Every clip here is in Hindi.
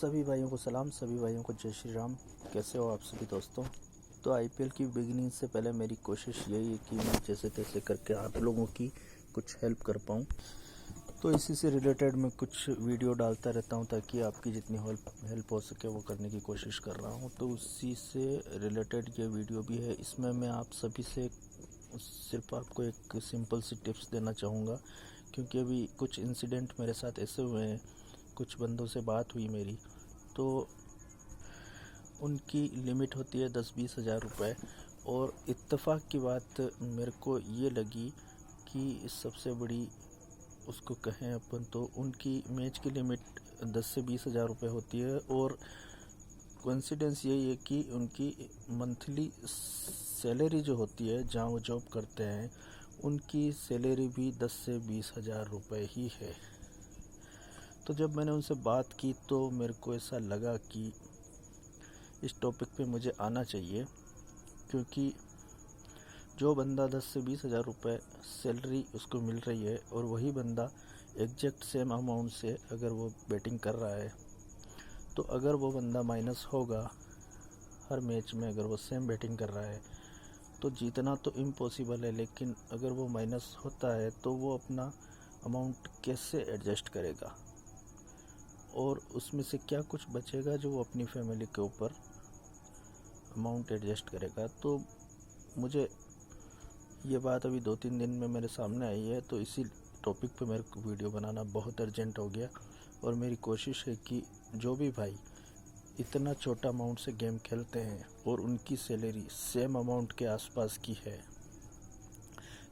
सभी भाइयों को सलाम, सभी भाइयों को जय श्री राम। कैसे हो आप सभी दोस्तों। तो आईपीएल की बिगिनिंग से पहले मेरी कोशिश यही है कि मैं जैसे तैसे करके आप लोगों की कुछ हेल्प कर पाऊँ। तो इसी से रिलेटेड मैं कुछ वीडियो डालता रहता हूँ ताकि आपकी जितनी हेल्प हो सके वो करने की कोशिश कर रहा हूँ। तो उसी से रिलेटेड ये वीडियो भी है। इसमें मैं आप सभी से सिर्फ आपको एक सिंपल सी टिप्स देना चाहूँगा, क्योंकि अभी कुछ इंसिडेंट मेरे साथ ऐसे हुए हैं। कुछ बंदों से बात हुई मेरी, तो उनकी लिमिट होती है 10-20 हज़ार रुपये, और इत्तेफाक की बात मेरे को ये लगी कि सबसे बड़ी उसको कहें अपन तो उनकी मैच की लिमिट 10 से 20 हज़ार रुपये होती है। और कोइंसिडेंस यही है कि उनकी मंथली सैलरी जो होती है जहाँ वो जॉब करते हैं, उनकी सैलरी भी 10 से 20 हज़ार रुपये ही है। तो जब मैंने उनसे बात की तो मेरे को ऐसा लगा कि इस टॉपिक पे मुझे आना चाहिए, क्योंकि जो बंदा 10 से 20 हज़ार रुपये सैलरी उसको मिल रही है और वही बंदा एग्जैक्ट सेम अमाउंट से अगर वो बैटिंग कर रहा है, तो अगर वो बंदा माइनस होगा हर मैच में, अगर वो सेम बैटिंग कर रहा है तो जीतना तो इम्पॉसिबल है। लेकिन अगर वो माइनस होता है तो वो अपना अमाउंट कैसे एडजस्ट करेगा और उसमें से क्या कुछ बचेगा जो वो अपनी फैमिली के ऊपर अमाउंट एडजस्ट करेगा। तो मुझे ये बात अभी 2-3 दिन में मेरे सामने आई है, तो इसी टॉपिक पे मेरे को वीडियो बनाना बहुत अर्जेंट हो गया। और मेरी कोशिश है कि जो भी भाई इतना छोटा अमाउंट से गेम खेलते हैं और उनकी सैलरी सेम अमाउंट के आसपास की है,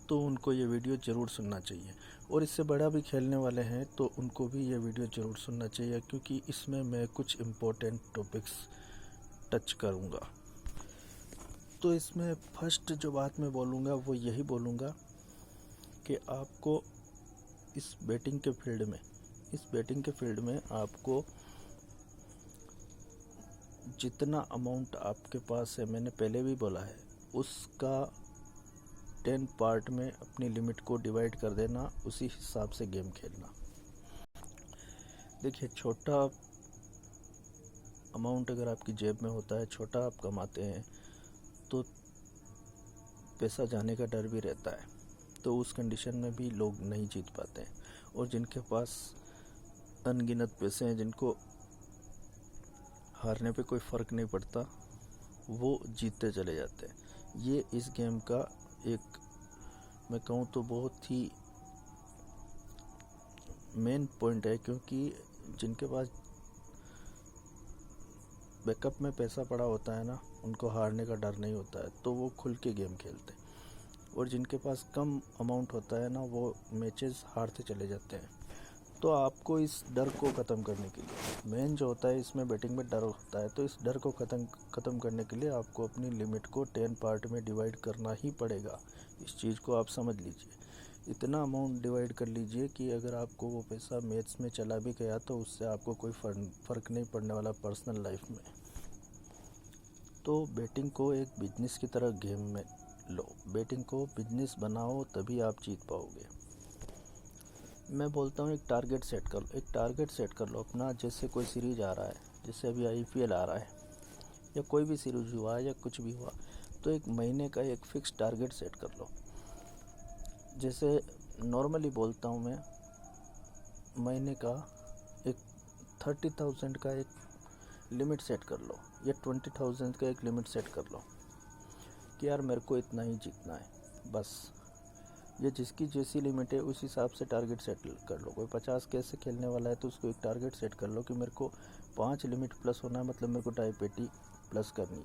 तो उनको ये वीडियो ज़रूर सुनना चाहिए। और इससे बड़ा भी खेलने वाले हैं तो उनको भी ये वीडियो ज़रूर सुनना चाहिए, क्योंकि इसमें मैं कुछ इम्पोर्टेंट टॉपिक्स टच करूँगा। तो इसमें फर्स्ट जो बात मैं बोलूँगा वो यही बोलूँगा कि आपको इस बैटिंग के फील्ड में आपको जितना अमाउंट आपके पास है, मैंने पहले भी बोला है, उसका 10 पार्ट में अपनी लिमिट को डिवाइड कर देना, उसी हिसाब से गेम खेलना। देखिए, छोटा अमाउंट अगर आपकी जेब में होता है, छोटा आप कमाते हैं, तो पैसा जाने का डर भी रहता है। तो उस कंडीशन में भी लोग नहीं जीत पाते हैं। और जिनके पास अनगिनत पैसे हैं, जिनको हारने पे कोई फ़र्क नहीं पड़ता, वो जीतते चले जाते हैं। ये इस गेम का एक, मैं कहूँ तो बहुत ही मेन पॉइंट है, क्योंकि जिनके पास बैकअप में पैसा पड़ा होता है ना, उनको हारने का डर नहीं होता है, तो वो खुल के गेम खेलते हैं। और जिनके पास कम अमाउंट होता है ना, वो मैचेस हारते चले जाते हैं। तो आपको इस डर को ख़त्म करने के लिए, मेन जो होता है इसमें बैटिंग में डर होता है, तो इस डर को ख़त्म करने के लिए आपको अपनी लिमिट को 10 पार्ट में डिवाइड करना ही पड़ेगा। इस चीज़ को आप समझ लीजिए। इतना अमाउंट डिवाइड कर लीजिए कि अगर आपको वो पैसा मैच में चला भी गया तो उससे आपको कोई फ़र्क नहीं पड़ने वाला पर्सनल लाइफ में। तो बैटिंग को एक बिजनेस की तरह गेम में लो, बैटिंग को बिजनेस बनाओ, तभी आप जीत पाओगे। मैं बोलता हूँ एक टारगेट सेट कर लो अपना। जैसे कोई सीरीज आ रहा है, जैसे अभी आईपीएल आ रहा है, या कोई भी सीरीज हुआ या कुछ भी हुआ, तो एक महीने का एक फिक्स टारगेट सेट कर लो। जैसे नॉर्मली बोलता हूँ मैं, महीने का एक 30,000 का एक लिमिट सेट कर लो, या 20,000 का एक लिमिट सेट कर लो कि यार मेरे को इतना ही जीतना है बस। ये जिसकी जैसी लिमिट है उस हिसाब से टारगेट सेट कर लो। कोई 50 कैसे खेलने वाला है तो उसको एक टारगेट सेट कर लो कि मेरे को 5 लिमिट प्लस होना है, मतलब मेरे को टाई पेटी प्लस करनी है।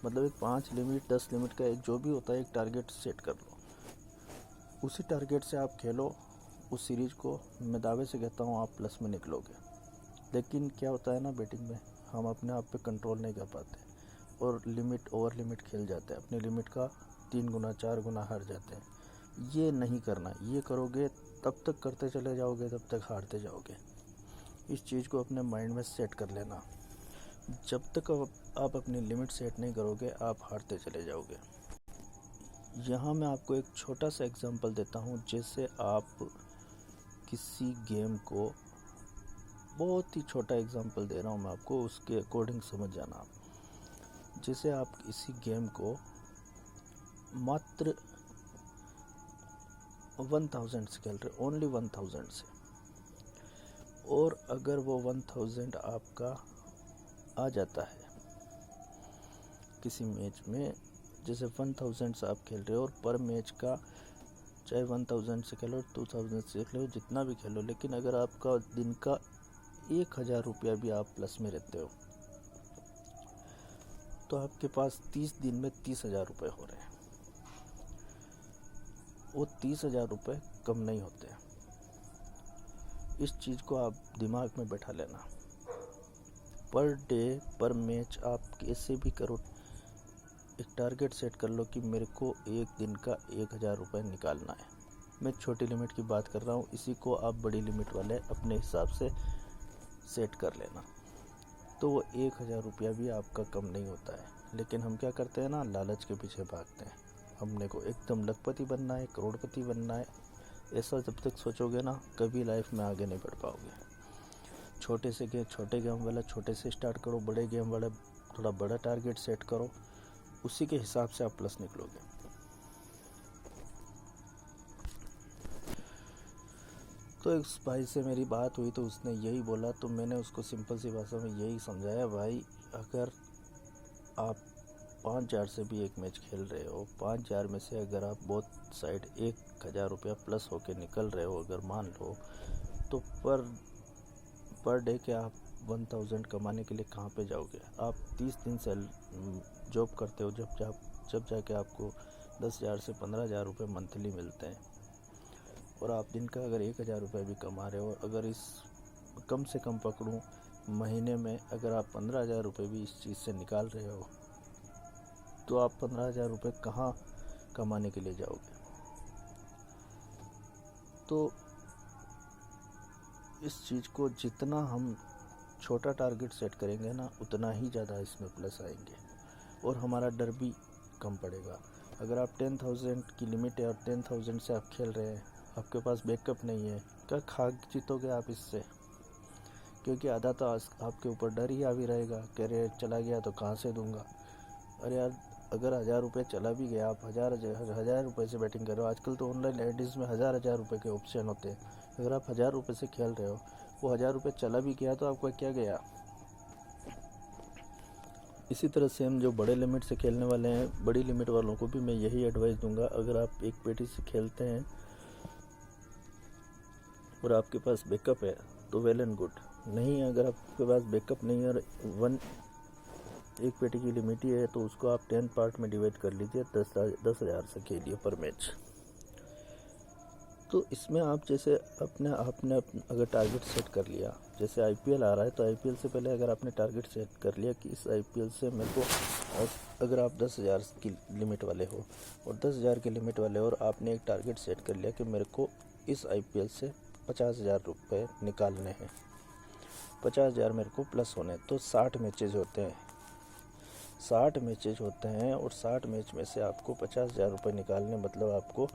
मतलब एक 5 लिमिट 10 लिमिट का एक जो भी होता है एक टारगेट सेट कर लो। उसी टारगेट से आप खेलो उस सीरीज़ को। मैं दावे से कहता हूँ आप प्लस में निकलोगे। लेकिन क्या होता है ना, बैटिंग में हम अपने आप पे कंट्रोल नहीं कर पाते और ओवर लिमिट खेल जाते हैं, अपनी लिमिट का 3 गुना 4 गुना हार जाते हैं। ये नहीं करना। ये करोगे तब तक करते चले जाओगे, तब तक हारते जाओगे। इस चीज़ को अपने माइंड में सेट कर लेना। जब तक आप अपनी लिमिट सेट नहीं करोगे, आप हारते चले जाओगे। यहाँ मैं आपको एक छोटा सा एग्जांपल देता हूँ। जैसे आप किसी गेम को बहुत ही छोटा एग्जांपल दे रहा हूँ मैं आपको, उसके अकॉर्डिंग समझ जाना आप। जैसे आप इसी गेम को मात्र 1000 से खेल रहे, ओनली 1000 से, और अगर वो 1000 आपका आ जाता है किसी मैच में, जैसे 1000 से आप खेल रहे हो और पर मैच का चाहे 1000 से खेलो 2000 से खेलो जितना भी खेलो, लेकिन अगर आपका दिन का 1000 रुपया भी आप प्लस में रहते हो तो आपके पास 30 दिन में 30,000 रुपये हो रहे हैं। वो 30,000 रुपये कम नहीं होते। इस चीज़ को आप दिमाग में बैठा लेना। पर डे पर मैच आप कैसे भी करो, एक टारगेट सेट कर लो कि मेरे को एक दिन का 1000 रुपये निकालना है। मैं छोटी लिमिट की बात कर रहा हूँ, इसी को आप बड़ी लिमिट वाले अपने हिसाब से सेट कर लेना। तो वो 1000 रुपया भी आपका कम नहीं होता है। लेकिन हम क्या करते हैं ना, लालच के पीछे भागते हैं। हमने को एकदम लखपति बनना है, करोड़पति बनना है। ऐसा जब तक सोचोगे ना, कभी लाइफ में आगे नहीं बढ़ पाओगे। छोटे गेम वाला छोटे से स्टार्ट करो, बड़े गेम वाला थोड़ा बड़ा टारगेट सेट करो, उसी के हिसाब से आप प्लस निकलोगे। तो एक भाई से मेरी बात हुई तो उसने यही बोला, तो मैंने उसको सिंपल सी भाषा में यही समझाया, भाई अगर आप 5000 से भी एक मैच खेल रहे हो, 5000 में से अगर आप बोथ साइड 1000 रुपया प्लस होके निकल रहे हो, अगर मान लो, तो पर डे के आप 1000 कमाने के लिए कहाँ पे जाओगे? आप 30 दिन से जॉब करते हो, जब जाके आपको 10,000 से 15,000 रुपये मंथली मिलते हैं, और आप दिन का अगर 1000 रुपये भी कमा रहे हो, अगर इस कम से कम पकड़ूं महीने में अगर आप 15,000 रुपये भी इस चीज़ से निकाल रहे हो, तो आप 15,000 रुपये कहाँ कमाने के लिए जाओगे? तो इस चीज़ को जितना हम छोटा टारगेट सेट करेंगे ना, उतना ही ज़्यादा इसमें प्लस आएंगे और हमारा डर भी कम पड़ेगा। अगर आप 10,000 की लिमिट है और 10,000 से आप खेल रहे हैं, आपके पास बैकअप नहीं है, क्या खा जीतोगे आप इससे? क्योंकि आधा तो आपके ऊपर डर ही आ भी रहेगा, कह रहे चला गया तो कहाँ से दूंगा। अरे यार, अगर 1000 रुपये चला भी गया, आप हजार रुपये से बैटिंग कर रहे हो। आजकल तो ऑनलाइन एडीज में हजार रुपये के ऑप्शन होते हैं। अगर आप 1000 रुपये से खेल रहे हो, वो 1000 रुपये चला भी गया तो आपका क्या गया? इसी तरह से हम जो बड़े लिमिट से खेलने वाले हैं, बड़ी लिमिट वालों को भी मैं यही एडवाइस दूंगा, अगर आप एक पेटी से खेलते हैं और आपके पास बैकअप है तो वेल एंड गुड। नहीं, अगर आपके पास बैकअप नहीं है और एक पेटी की लिमिट ही है, तो उसको आप 10 पार्ट में डिवाइड कर लीजिए, 10,000 से खेलिए पर मैच। तो इसमें आप जैसे आपने अगर टारगेट सेट कर लिया, जैसे आईपीएल आ रहा है, तो आईपीएल से पहले अगर आपने टारगेट सेट कर लिया कि इस आईपीएल से मेरे को, अगर आप 10,000 की लिमिट वाले हो और 10,000 की लिमिट वाले हो, और आपने एक टारगेट सेट कर लिया कि मेरे को इस आईपीएल से 50,000 रुपये निकालने हैं, 50,000 मेरे को प्लस होने, तो 60 मैचेज होते हैं। 60 मैचेज होते हैं और 60 मैच में से आपको 50,000 रुपये निकालने, मतलब आपको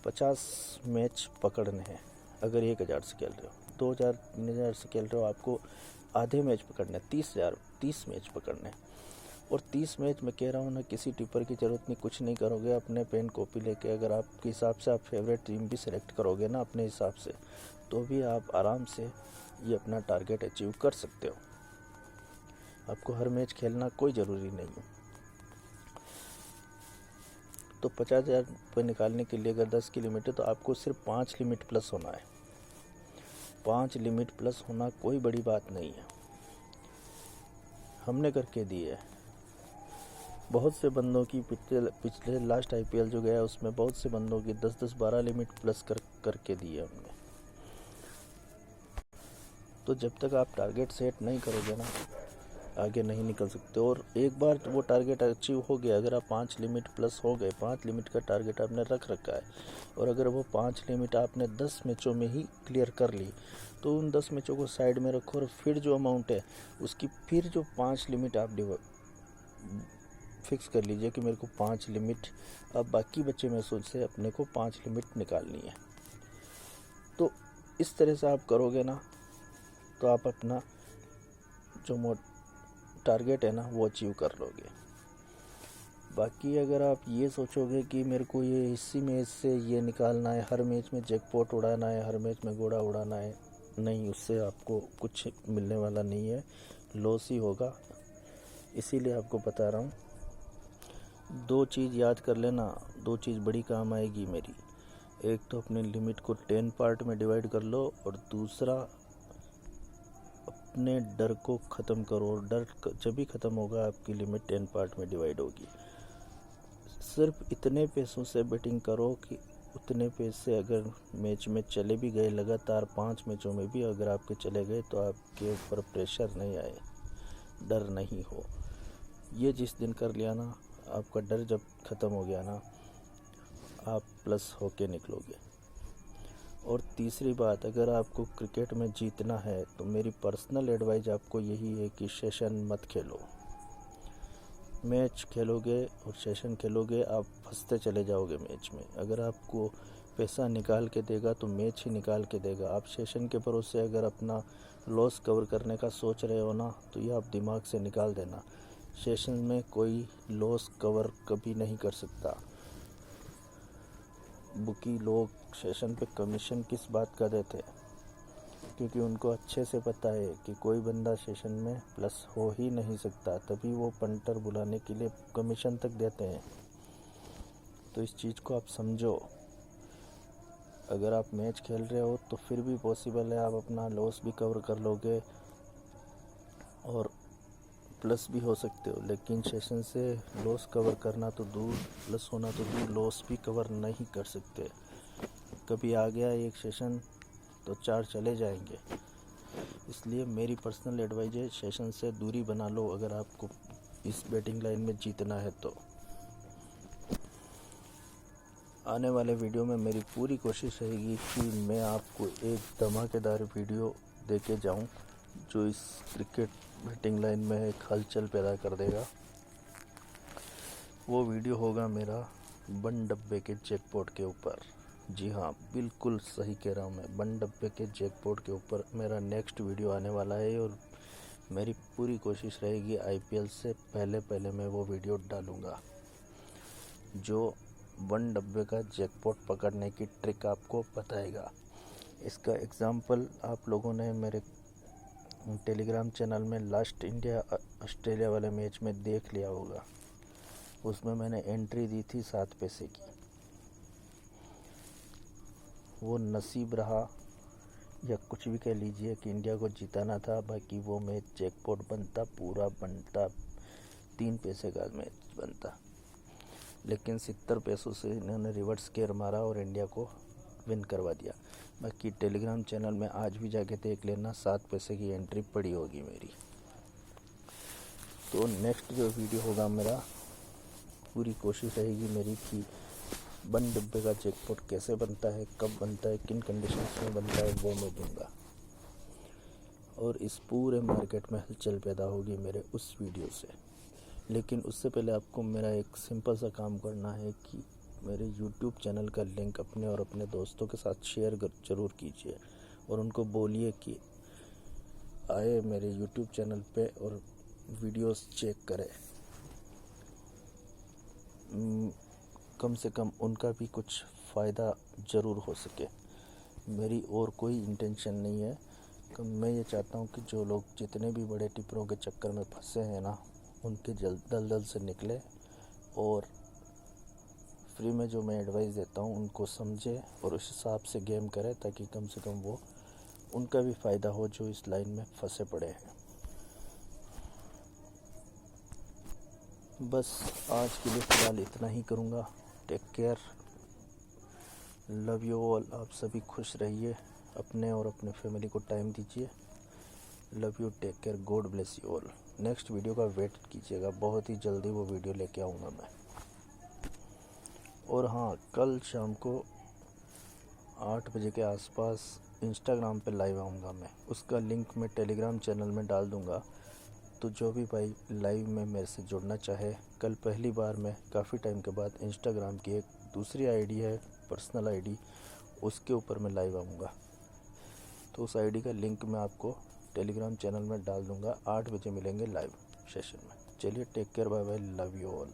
50 मैच पकड़ने हैं। अगर 1000 से खेल रहे हो, 2,000 3,000 से खेल रहे हो, आपको आधे मैच पकड़ने, 30 मैच पकड़ने। और 30 मैच में कह रहा हूँ ना, किसी टिपर की ज़रूरत नहीं, कुछ नहीं करोगे, अपने पेन कॉपी लेके अगर आपके हिसाब से आप फेवरेट टीम भी सेलेक्ट करोगे ना अपने हिसाब से, तो भी आप आराम से ये अपना टारगेट अचीव कर सकते हो। आपको हर मैच खेलना कोई ज़रूरी नहीं है। तो 50,000 रुपये निकालने के लिए अगर 10 की लिमिट है, तो आपको सिर्फ 5 लिमिट प्लस होना है। 5 लिमिट प्लस होना कोई बड़ी बात नहीं है, हमने करके दी है। बहुत से बंदों की पिछले लास्ट आईपीएल जो गया उसमें बहुत से बंदों की 10-10 12 लिमिट प्लस करके दी है हमने। तो जब तक आप टारगेट सेट नहीं करोगे ना, आगे नहीं निकल सकते। और एक बार वो टारगेट अचीव हो गया, अगर आप 5 लिमिट प्लस हो गए, 5 लिमिट का टारगेट आपने रख रखा है, और अगर वो 5 लिमिट आपने 10 मैचों में ही क्लियर कर ली, तो उन 10 मैचों को साइड में रखो और फिर जो अमाउंट है उसकी फिर जो 5 लिमिट आप फिक्स कर लीजिए कि मेरे को 5 लिमिट, अब बाकी बचे मैचों से अपने को 5 लिमिट निकालनी है। तो इस तरह से आप करोगे ना, तो आप अपना जो टारगेट है ना वो अचीव कर लोगे। बाकी अगर आप ये सोचोगे कि मेरे को ये इसी मैच से ये निकालना है, हर मैच में जैकपॉट उड़ाना है, हर मैच में घोड़ा उड़ाना है, नहीं, उससे आपको कुछ मिलने वाला नहीं है, लॉस ही होगा। इसीलिए आपको बता रहा हूँ, 2 चीज़ याद कर लेना, 2 चीज़ बड़ी काम आएगी मेरी। एक तो अपनी लिमिट को 10 पार्ट में डिवाइड कर लो, और दूसरा अपने डर को ख़त्म करो। और डर जब भी ख़त्म होगा आपकी लिमिट 10 पार्ट में डिवाइड होगी। सिर्फ इतने पैसों से बेटिंग करो कि उतने पैसे अगर मैच में चले भी गए, लगातार 5 मैचों में भी अगर आपके चले गए, तो आपके ऊपर प्रेशर नहीं आए, डर नहीं हो। ये जिस दिन कर लिया ना, आपका डर जब ख़त्म हो गया ना, आप प्लस होके निकलोगे। और तीसरी बात, अगर आपको क्रिकेट में जीतना है तो मेरी पर्सनल एडवाइस आपको यही है कि सेशन मत खेलो। मैच खेलोगे और सेशन खेलोगे, आप फंसते चले जाओगे मैच में। अगर आपको पैसा निकाल के देगा तो मैच ही निकाल के देगा। आप सेशन के भरोसे अगर अपना लॉस कवर करने का सोच रहे हो ना, तो ये आप दिमाग से निकाल देना। सेशन में कोई लॉस कवर कभी नहीं कर सकता। बुकी लोग सेशन पे कमीशन किस बात का देते हैं? क्योंकि उनको अच्छे से पता है कि कोई बंदा सेशन में प्लस हो ही नहीं सकता, तभी वो पंटर बुलाने के लिए कमीशन तक देते हैं। तो इस चीज़ को आप समझो। अगर आप मैच खेल रहे हो तो फिर भी पॉसिबल है आप अपना लॉस भी कवर कर लोगे और प्लस भी हो सकते हो। लेकिन सेशन से लॉस कवर करना तो दूर, प्लस होना तो दूर, लॉस भी कवर नहीं कर सकते। कभी आ गया एक सेशन तो 4 चले जाएंगे। इसलिए मेरी पर्सनल एडवाइस है, सेशन से दूरी बना लो अगर आपको इस बैटिंग लाइन में जीतना है तो। आने वाले वीडियो में मेरी पूरी कोशिश रहेगी कि मैं आपको एक धमाकेदार वीडियो दे के जाऊँ जो इस क्रिकेट बैटिंग लाइन में एक हलचल पैदा कर देगा। वो वीडियो होगा मेरा बन डब्बे के जैकपॉट के ऊपर। जी हाँ, बिल्कुल सही कह रहा हूँ मैं, बन डब्बे के जैकपॉट के ऊपर मेरा नेक्स्ट वीडियो आने वाला है। और मेरी पूरी कोशिश रहेगी IPL से पहले मैं वो वीडियो डालूँगा जो बन डब्बे का जैकपॉट पकड़ने की ट्रिक आपको बताएगा। इसका एग्ज़ाम्पल आप लोगों ने मेरे टेलीग्राम चैनल में लास्ट इंडिया ऑस्ट्रेलिया वाले मैच में देख लिया होगा। उसमें मैंने एंट्री दी थी 7 पैसे की। वो नसीब रहा या कुछ भी कह लीजिए कि इंडिया को जिताना था, बाकी वो मैच जैकपॉट बनता, पूरा बनता, 3 पैसे का मैच बनता। लेकिन 70 पैसों से इन्होंने रिवर्स गेयर मारा और इंडिया को विन करवा दिया। बाकी टेलीग्राम चैनल में आज भी जाके देख लेना, 7 पैसे की एंट्री पड़ी होगी मेरी। तो नेक्स्ट जो वीडियो होगा मेरा, पूरी कोशिश रहेगी मेरी कि बन डब्बे का जैकपॉट कैसे बनता है, कब बनता है, किन कंडीशंस में बनता है, वो मैं दूंगा। और इस पूरे मार्केट में हलचल पैदा होगी मेरे उस वीडियो से। लेकिन उससे पहले आपको मेरा एक सिंपल सा काम करना है कि मेरे YouTube चैनल का लिंक अपने और अपने दोस्तों के साथ शेयर ज़रूर कीजिए और उनको बोलिए कि आए मेरे YouTube चैनल पे और वीडियोस चेक करें। कम से कम उनका भी कुछ फ़ायदा ज़रूर हो सके। मेरी और कोई इंटेंशन नहीं है कि मैं ये चाहता हूँ कि जो लोग जितने भी बड़े टिपरों के चक्कर में फंसे हैं ना, उनके दलदल से निकले और फ्री में जो मैं एडवाइस देता हूँ उनको समझे और उस हिसाब से गेम करे, ताकि कम से कम वो उनका भी फ़ायदा हो जो इस लाइन में फंसे पड़े हैं। बस आज के लिए फ़िलहाल इतना ही करूँगा। Take care, love you all. आप सभी खुश रहिए, अपने और अपने फैमिली को टाइम दीजिए। Love you, take care, God bless you all. Next video का वेट कीजिएगा, बहुत ही जल्दी वो वीडियो लेके आऊँगा मैं। और हाँ, कल शाम को 8 बजे के आसपास इंस्टाग्राम पे लाइव आऊँगा मैं। उसका लिंक मैं टेलीग्राम चैनल में डाल दूँगा। तो जो भी भाई लाइव में मेरे से जुड़ना चाहे, कल पहली बार मैं काफ़ी टाइम के बाद इंस्टाग्राम की एक दूसरी आईडी है, पर्सनल आईडी, उसके ऊपर मैं लाइव आऊँगा। तो उस आईडी का लिंक मैं आपको टेलीग्राम चैनल में डाल दूंगा। 8 बजे मिलेंगे लाइव सेशन में। चलिए take care, bye bye, love you all.